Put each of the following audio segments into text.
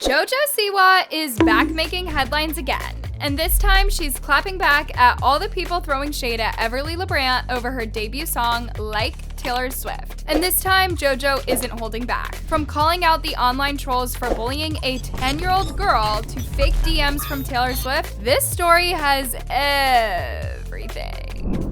Jojo Siwa is back making headlines again. And this time, she's clapping back at all the people throwing shade at Everleigh LaBrant over her debut song, Like Taylor Swift. And this time, Jojo isn't holding back. From calling out the online trolls for bullying a 10-year-old girl to fake DMs from Taylor Swift, this story has everything.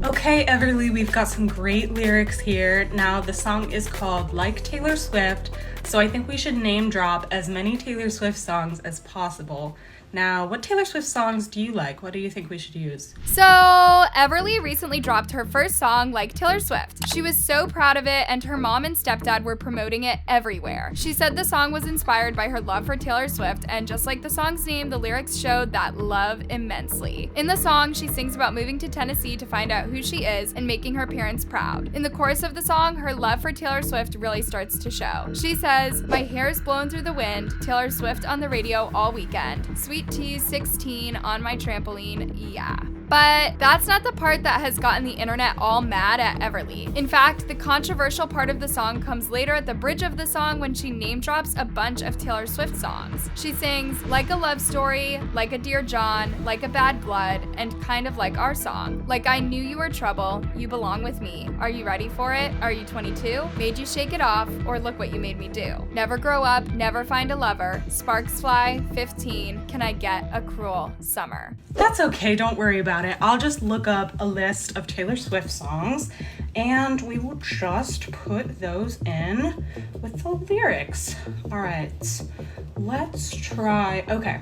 Okay, Everleigh, we've got some great lyrics here. Now, the song is called Like Taylor Swift, so I think we should name drop as many Taylor Swift songs as possible. Now, what Taylor Swift songs do you like? What do you think we should use? So, Everleigh recently dropped her first song, Like Taylor Swift. She was so proud of it, and her mom and stepdad were promoting it everywhere. She said the song was inspired by her love for Taylor Swift, and just like the song's name, the lyrics showed that love immensely. In the song, she sings about moving to Tennessee to find out who she is and making her parents proud. In the chorus of the song, her love for Taylor Swift really starts to show. She says, "My hair's blown through the wind, Taylor Swift on the radio all weekend. Sweet Tea 16 on my trampoline, yeah." But that's not the part that has gotten the internet all mad at Everleigh. In fact, the controversial part of the song comes later at the bridge of the song when she name drops a bunch of Taylor Swift songs. She sings Like a Love Story, Like a Dear John, Like a Bad Blood, and kind of like our song. Like I Knew You Were Trouble, You Belong With Me. Are you ready for it? Are you 22? Made you shake it off, or look what you made me do. Never grow up, never find a lover. Sparks fly, 15. Can I get a cruel summer? That's okay, don't worry about it. I'll just look up a list of Taylor Swift songs and we will just put those in with the lyrics. All right, let's try. Okay,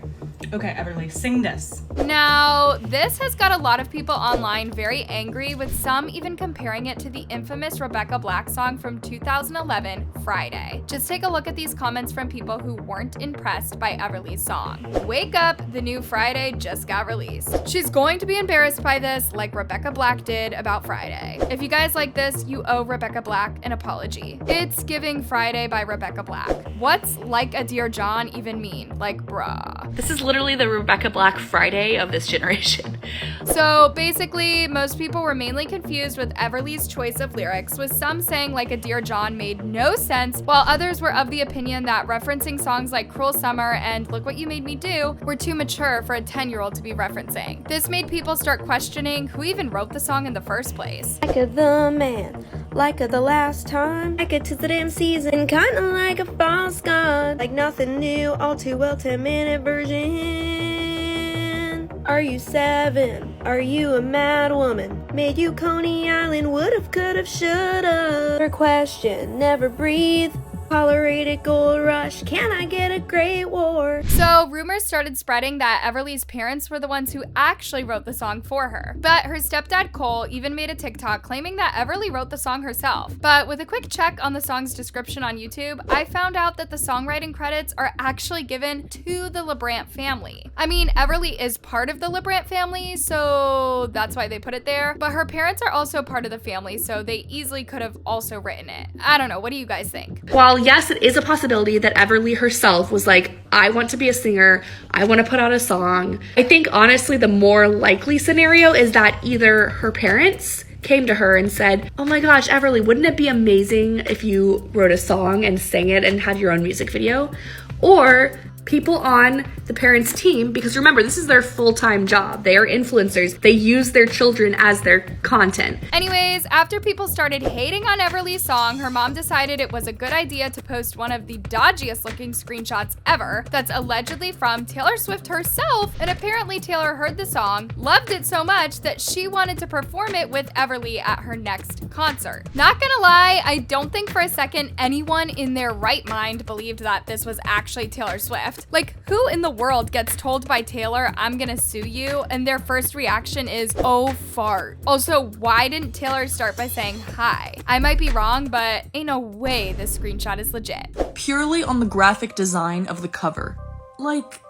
Everleigh, sing this. Now, this has got a lot of people online very angry, with some even comparing it to the infamous Rebecca Black song from 2011, Friday. Just take a look at these comments from people who weren't impressed by Everleigh's song. Wake up, the new Friday just got released. She's going to be embarrassed by this like Rebecca Black did about Friday. If you guys like this, you owe Rebecca Black an apology. It's giving Friday by Rebecca Black. What's Like a Dear John even mean? Like, bruh. This is literally the Rebecca Black Friday of this generation. So basically, most people were mainly confused with Everleigh's choice of lyrics, with some saying Like a Dear John made no sense, while others were of the opinion that referencing songs like Cruel Summer and Look What You Made Me Do were too mature for a 10-year-old to be referencing. This made people start questioning who even wrote the song in the first place. Like a the man, like a the last time, like a 'tis the damn season, kinda like a false god, like nothing new, all too well 10-minute version. Are you 7? Are you a mad woman? Made you Coney Island, would've, could've, should've. Her question, never breathe. Tolerated gold rush, can I get a great war? So rumors started spreading that Everleigh's parents were the ones who actually wrote the song for her. But her stepdad Cole even made a TikTok claiming that Everleigh wrote the song herself. But with a quick check on the song's description on YouTube, I found out that the songwriting credits are actually given to the LaBrant family. I mean, Everleigh is part of the LaBrant family, so that's why they put it there. But her parents are also part of the family, so they easily could have also written it. I don't know, what do you guys think? While yes, it is a possibility that Everleigh herself was like, I want to be a singer, I want to put out a song. I think honestly the more likely scenario is that either her parents came to her and said, oh my gosh, Everleigh, wouldn't it be amazing if you wrote a song and sang it and had your own music video? Or people on the parents' team, because remember, this is their full-time job. They are influencers. They use their children as their content. Anyways, after people started hating on Everleigh's song, her mom decided it was a good idea to post one of the dodgiest looking screenshots ever that's allegedly from Taylor Swift herself, and apparently Taylor heard the song, loved it so much that she wanted to perform it with Everleigh at her next concert. Not gonna lie, I don't think for a second anyone in their right mind believed that this was actually Taylor Swift. Like, who in the world gets told by Taylor, I'm gonna sue you, and their first reaction is, oh fart. Also, why didn't Taylor start by saying hi? I might be wrong, but ain't no way this screenshot is legit. Purely on the graphic design of the cover. Like,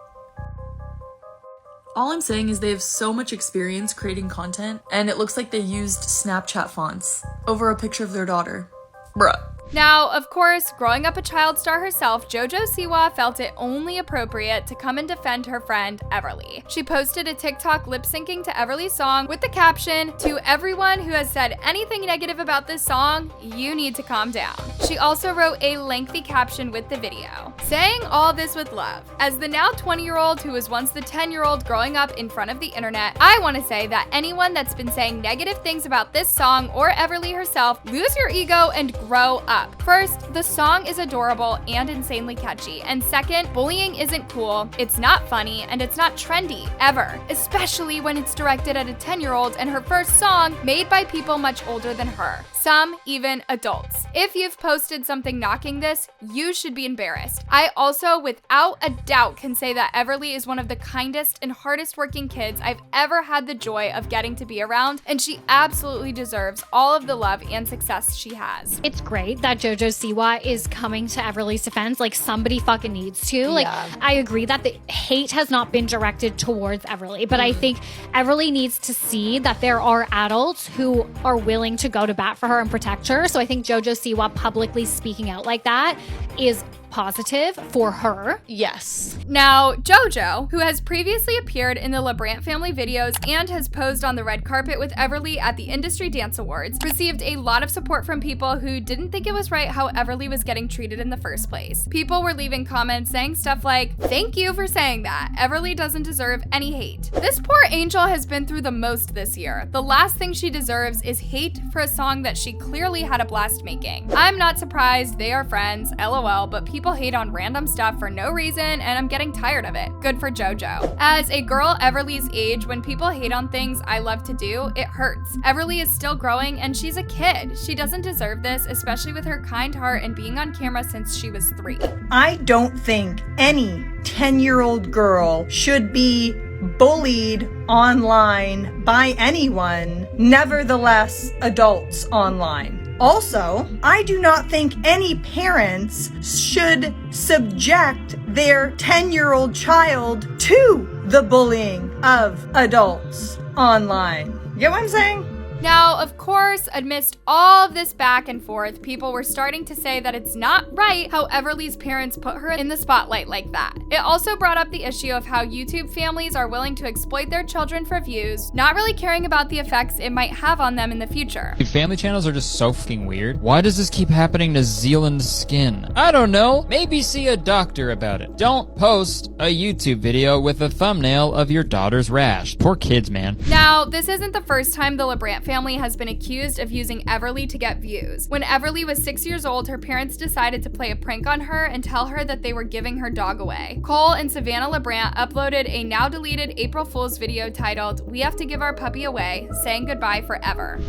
all I'm saying is they have so much experience creating content, and it looks like they used Snapchat fonts over a picture of their daughter. Bruh. Now, of course, growing up a child star herself, Jojo Siwa felt it only appropriate to come and defend her friend Everleigh. She posted a TikTok lip-syncing to Everleigh's song with the caption, "To everyone who has said anything negative about this song, you need to calm down." She also wrote a lengthy caption with the video, saying all this with love. As the now 20-year-old who was once the 10-year-old growing up in front of the internet, I want to say that anyone that's been saying negative things about this song or Everleigh herself, lose your ego and grow up. First, the song is adorable and insanely catchy. And second, bullying isn't cool, it's not funny, and it's not trendy, ever. Especially when it's directed at a 10-year-old and her first song made by people much older than her. Some even adults. If you've posted something knocking this, you should be embarrassed. I also, without a doubt, can say that Everleigh is one of the kindest and hardest working kids I've ever had the joy of getting to be around, and she absolutely deserves all of the love and success she has. It's great that Jojo Siwa is coming to Everleigh's defense. Like, somebody fucking needs to. Like, I agree that the hate has not been directed towards Everleigh, but I think Everleigh needs to see that there are adults who are willing to go to bat for her and protect her. So I think Jojo Siwa publicly speaking out like that is positive for her. Yes. Now, Jojo, who has previously appeared in the LaBrant family videos and has posed on the red carpet with Everleigh at the Industry Dance Awards, received a lot of support from people who didn't think it was right how Everleigh was getting treated in the first place. People were leaving comments saying stuff like, "Thank you for saying that. Everleigh doesn't deserve any hate." This poor angel has been through the most this year. The last thing she deserves is hate for a song that she clearly had a blast making. I'm not surprised, they are friends, LOL, but people hate on random stuff for no reason, and I'm getting tired of it. Good for Jojo. As a girl Everleigh's age, when people hate on things I love to do, it hurts. Everleigh is still growing and she's a kid. She doesn't deserve this, especially with her kind heart and being on camera since she was 3. I don't think any 10-year-old girl should be bullied online by anyone, nevertheless adults online. Also, I do not think any parents should subject their 10-year-old child to the bullying of adults online. Get what I'm saying? Now, of course, amidst all of this back and forth, people were starting to say that it's not right how Everleigh's parents put her in the spotlight like that. It also brought up the issue of how YouTube families are willing to exploit their children for views, not really caring about the effects it might have on them in the future. Family channels are just so fucking weird. Why does this keep happening to Zealand Skin? I don't know. Maybe see a doctor about it. Don't post a YouTube video with a thumbnail of your daughter's rash. Poor kids, man. Now, this isn't the first time the LaBrant family has been accused of using Everleigh to get views. When Everleigh was 6 years old, her parents decided to play a prank on her and tell her that they were giving her dog away. Cole and Savannah LaBrant uploaded a now deleted April Fool's video titled, "We Have to Give Our Puppy Away, Saying Goodbye Forever."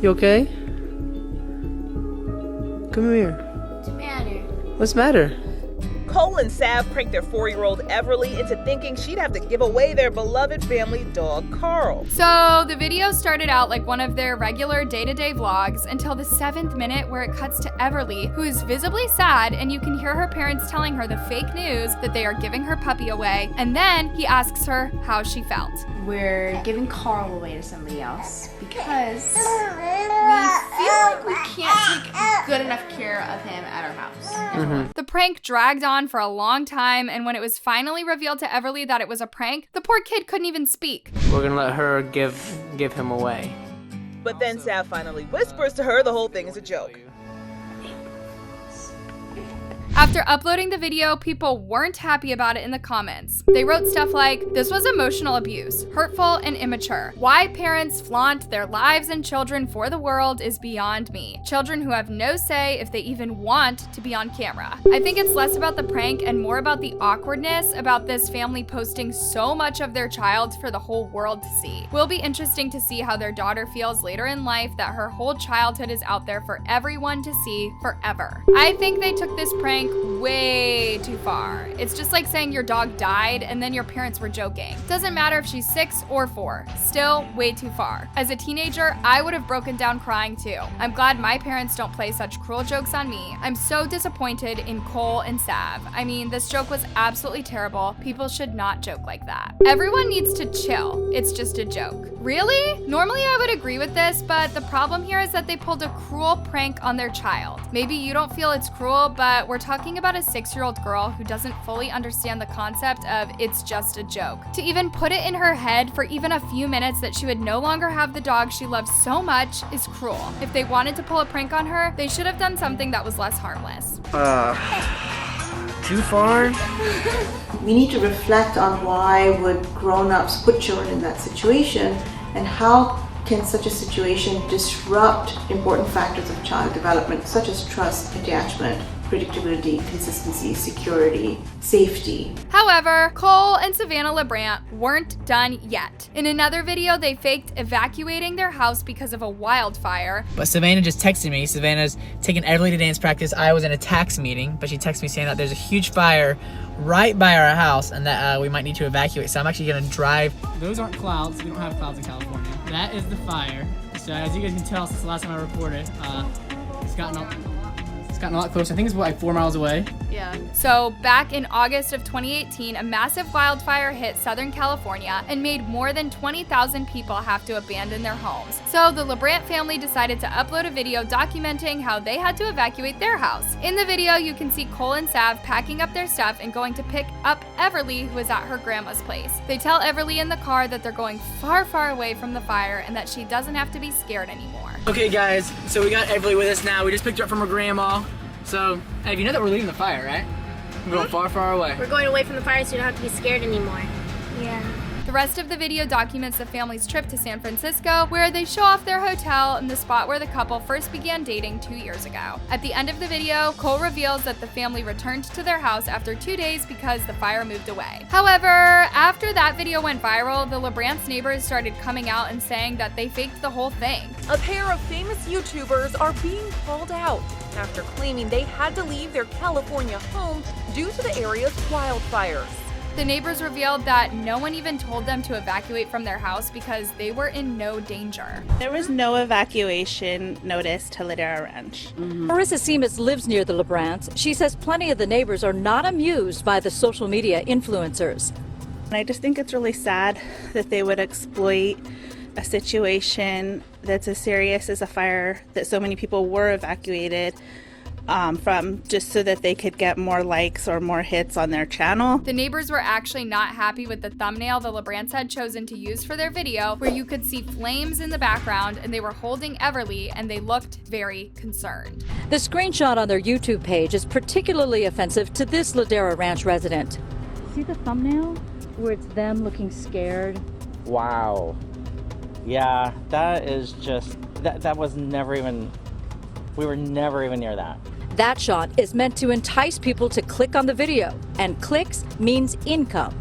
You okay? Come here. What's the matter? What's the matter? Cole and Sav pranked their 4-year-old Everleigh into thinking she'd have to give away their beloved family dog, Carl. So the video started out like one of their regular day-to-day vlogs until the 7th minute where it cuts to Everleigh, who is visibly sad, and you can hear her parents telling her the fake news that they are giving her puppy away, and then he asks her how she felt. We're giving Carl away to somebody else because we feel like we can't take good enough care of him at our house. The prank dragged on for a long time, and when it was finally revealed to Everleigh that it was a prank, the poor kid couldn't even speak. We're gonna let her give him away. But then Sav finally whispers to her the whole thing is a joke. After uploading the video, people weren't happy about it in the comments. They wrote stuff like, "This was emotional abuse, hurtful and immature. Why parents flaunt their lives and children for the world is beyond me. Children who have no say if they even want to be on camera." I think it's less about the prank and more about the awkwardness about this family posting so much of their child for the whole world to see. Will be interesting to see how their daughter feels later in life that her whole childhood is out there for everyone to see forever. I think they took this prank prank way too far. It's just like saying your dog died and then your parents were joking. Doesn't matter if she's 6 or 4, still way too far. As a teenager, I would have broken down crying too. I'm glad my parents don't play such cruel jokes on me. I'm so disappointed in Cole and Sav. I mean, this joke was absolutely terrible. People should not joke like that. Everyone needs to chill. It's just a joke. Really? Normally I would agree with this, but the problem here is that they pulled a cruel prank on their child. Maybe you don't feel it's cruel, but we're talking about a 6-year-old girl who doesn't fully understand the concept of it's just a joke. To even put it in her head for even a few minutes that she would no longer have the dog she loves so much is cruel. If they wanted to pull a prank on her, they should have done something that was less harmless. Too far? We need to reflect on why would grown-ups put children in that situation, and how can such a situation disrupt important factors of child development such as trust, attachment, predictability, consistency, security, safety. However, Cole and Savannah LaBrant weren't done yet. In another video, they faked evacuating their house because of a wildfire. But Savannah just texted me. Savannah's taking Everleigh to dance practice. I was in a tax meeting, but she texted me saying that there's a huge fire right by our house and that we might need to evacuate. So I'm actually gonna drive. Those aren't clouds. We don't have clouds in California. That is the fire. So as you guys can tell since the last time I reported, it's gotten a lot closer. I think it's like 4 miles away. Yeah. So back in August of 2018, a massive wildfire hit Southern California and made more than 20,000 people have to abandon their homes. So the LaBrant family decided to upload a video documenting how they had to evacuate their house. In the video, you can see Cole and Sav packing up their stuff and going to pick up Everleigh, who is at her grandma's place. They tell Everleigh in the car that they're going far, far away from the fire and that she doesn't have to be scared anymore. Okay guys, so we got Everleigh with us now. We just picked her up from her grandma. So, hey, you know that we're leaving the fire, right? We're going far, far away. We're going away from the fire so you don't have to be scared anymore. Yeah. The rest of the video documents the family's trip to San Francisco, where they show off their hotel and the spot where the couple first began dating 2 years ago. At the end of the video, Cole reveals that the family returned to their house after 2 days because the fire moved away. However, after that video went viral, the LaBrant's neighbors started coming out and saying that they faked the whole thing. A pair of famous YouTubers are being called out after claiming they had to leave their California home due to the area's wildfires. The neighbors revealed that no one even told them to evacuate from their house because they were in no danger. There was no evacuation notice to Ladera Ranch. Marissa Seamus lives near the LaBrants. She says plenty of the neighbors are not amused by the social media influencers. I just think it's really sad that they would exploit a situation that's as serious as a fire that so many people were evacuated from, just so that they could get more likes or more hits on their channel. The neighbors were actually not happy with the thumbnail the LaBrants had chosen to use for their video, where you could see flames in the background and they were holding Everleigh and they looked very concerned. The screenshot on their YouTube page is particularly offensive to this Ladera Ranch resident. See the thumbnail where it's them looking scared? Wow. Yeah, that is just, that was never even, we were never even near that. That shot is meant to entice people to click on the video, and clicks means income.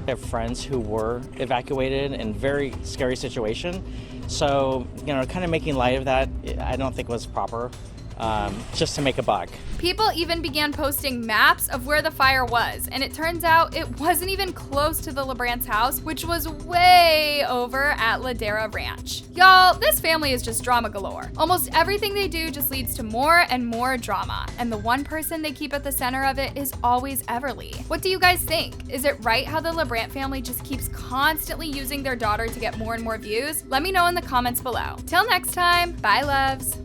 I have friends who were evacuated in a very scary situation, so, kind of making light of that, I don't think was proper, just to make a buck. People even began posting maps of where the fire was, and it turns out it wasn't even close to the LaBrant's house, which was way over at Ladera Ranch. Y'all, this family is just drama galore. Almost everything they do just leads to more and more drama, and the one person they keep at the center of it is always Everleigh. What do you guys think? Is it right how the LaBrant family just keeps constantly using their daughter to get more and more views? Let me know in the comments below. Till next time, bye loves!